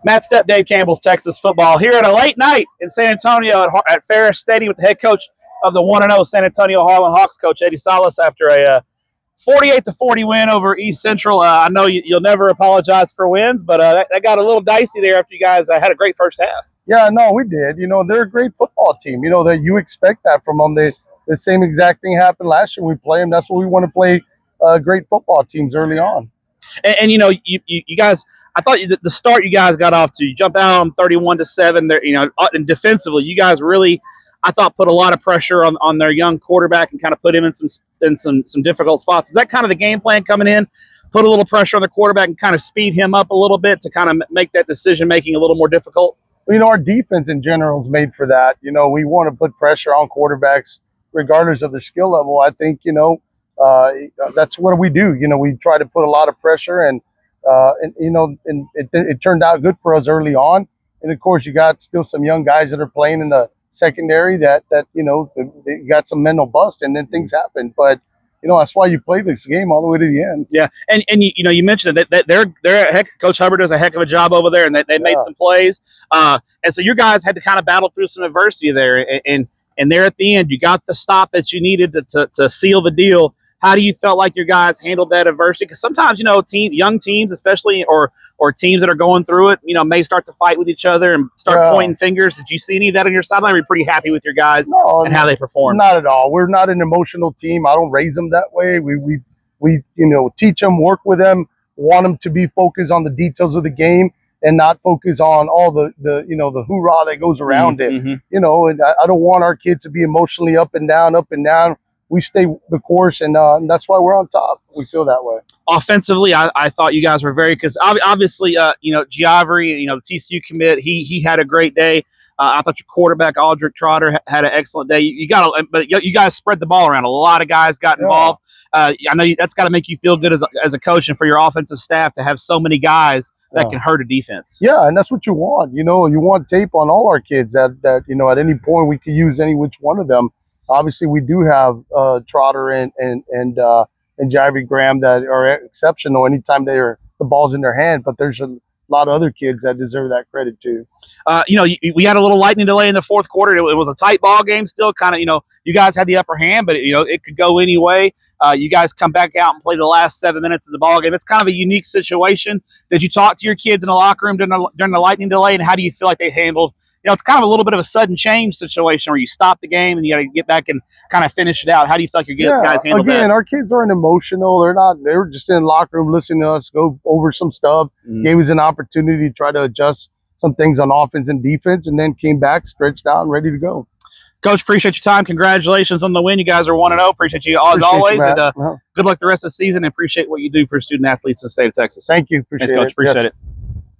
Matt Stepp, Dave Campbell's Texas football here at a late night in San Antonio at Ferris Stadium with the head coach of the 1-0 San Antonio Harlan Hawks, Coach Eddie Salas, after a 48-40 win over East Central. I know you'll never apologize for wins, but that got a little dicey there after you guys had a great first half. Yeah, no, we did. They're a great football team. That you expect that from them. The same exact thing happened last year. We play them. That's what we want to play great football teams early on. And you guys, I thought the start you guys got off to, you jump out on 31-7 there, and defensively, you guys really, I thought, put a lot of pressure on their young quarterback and kind of put him in some difficult spots. Is that kind of the game plan coming in? Put a little pressure on the quarterback and kind of speed him up a little bit to kind of make that decision making a little more difficult? Our defense in general is made for that. We want to put pressure on quarterbacks regardless of their skill level. I think, that's what we do. We try to put a lot of pressure and it turned out good for us early on. And of course, you got still some young guys that are playing in the secondary that they got some mental bust, and then things happen. But that's why you play this game all the way to the end. Yeah, and you mentioned that they're Coach Hubbard does a heck of a job over there, and they made some plays. And so your guys had to kind of battle through some adversity there, and there at the end, you got the stop that you needed to seal the deal. How do you felt like your guys handled that adversity? Because sometimes, young teams, especially, or teams that are going through it, may start to fight with each other and start pointing fingers. Did you see any of that on your sideline? Are you pretty happy with your guys and how they performed? Not at all. We're not an emotional team. I don't raise them that way. We teach them, work with them, want them to be focused on the details of the game and not focus on all the hoorah that goes around it. And I don't want our kids to be emotionally up and down. We stay the course, and that's why we're on top. We feel that way. Offensively, I thought you guys were very, because obviously, Giavri, the TCU commit, he had a great day. I thought your quarterback, Aldrich Trotter, had an excellent day. But you guys spread the ball around. A lot of guys got involved. I know that's got to make you feel good as a coach and for your offensive staff to have so many guys that can hurt a defense. Yeah, and that's what you want. You want tape on all our kids that at any point we could use any which one of them. Obviously, we do have Trotter and Jivey Graham that are exceptional anytime the ball's in their hand. But there's a lot of other kids that deserve that credit too. We had a little lightning delay in the fourth quarter. It was a tight ball game still. Kind of, you guys had the upper hand, but it could go any way. You guys come back out and play the last 7 minutes of the ball game. It's kind of a unique situation. Did you talk to your kids in the locker room during the lightning delay, and how do you feel like they handled? It's kind of a little bit of a sudden change situation where you stop the game and you got to get back and kind of finish it out. How do you feel like your guys handled that? Again, our kids aren't emotional. They were just in the locker room listening to us go over some stuff. Gave us an opportunity to try to adjust some things on offense and defense, and then came back, stretched out, and ready to go. Coach, appreciate your time. Congratulations on the win. You guys are 1-0. Appreciate you as always. And good luck the rest of the season, and appreciate what you do for student athletes in the state of Texas. Thank you. Appreciate Thanks, Coach. it. Appreciate it.